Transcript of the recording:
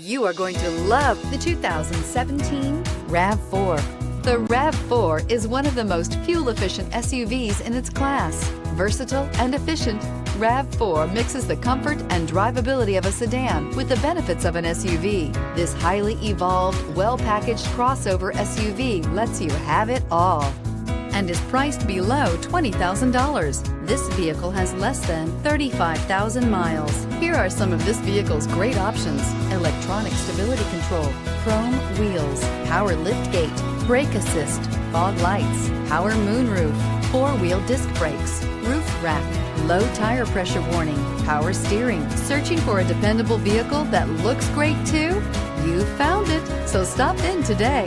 You are going to love the 2017 RAV4. The RAV4 is one of the most fuel-efficient SUVs in its class. Versatile and efficient, RAV4 mixes the comfort and drivability of a sedan with the benefits of an SUV. This highly evolved, well-packaged crossover SUV lets you have it all and is priced below $20,000. This vehicle has less than 35,000 miles. Here are some of this vehicle's great options: electronic stability control, chrome wheels, power liftgate, brake assist, fog lights, power moonroof, four-wheel disc brakes, roof rack, low tire pressure warning, power steering. Searching for a dependable vehicle that looks great too? You found it, so stop in today.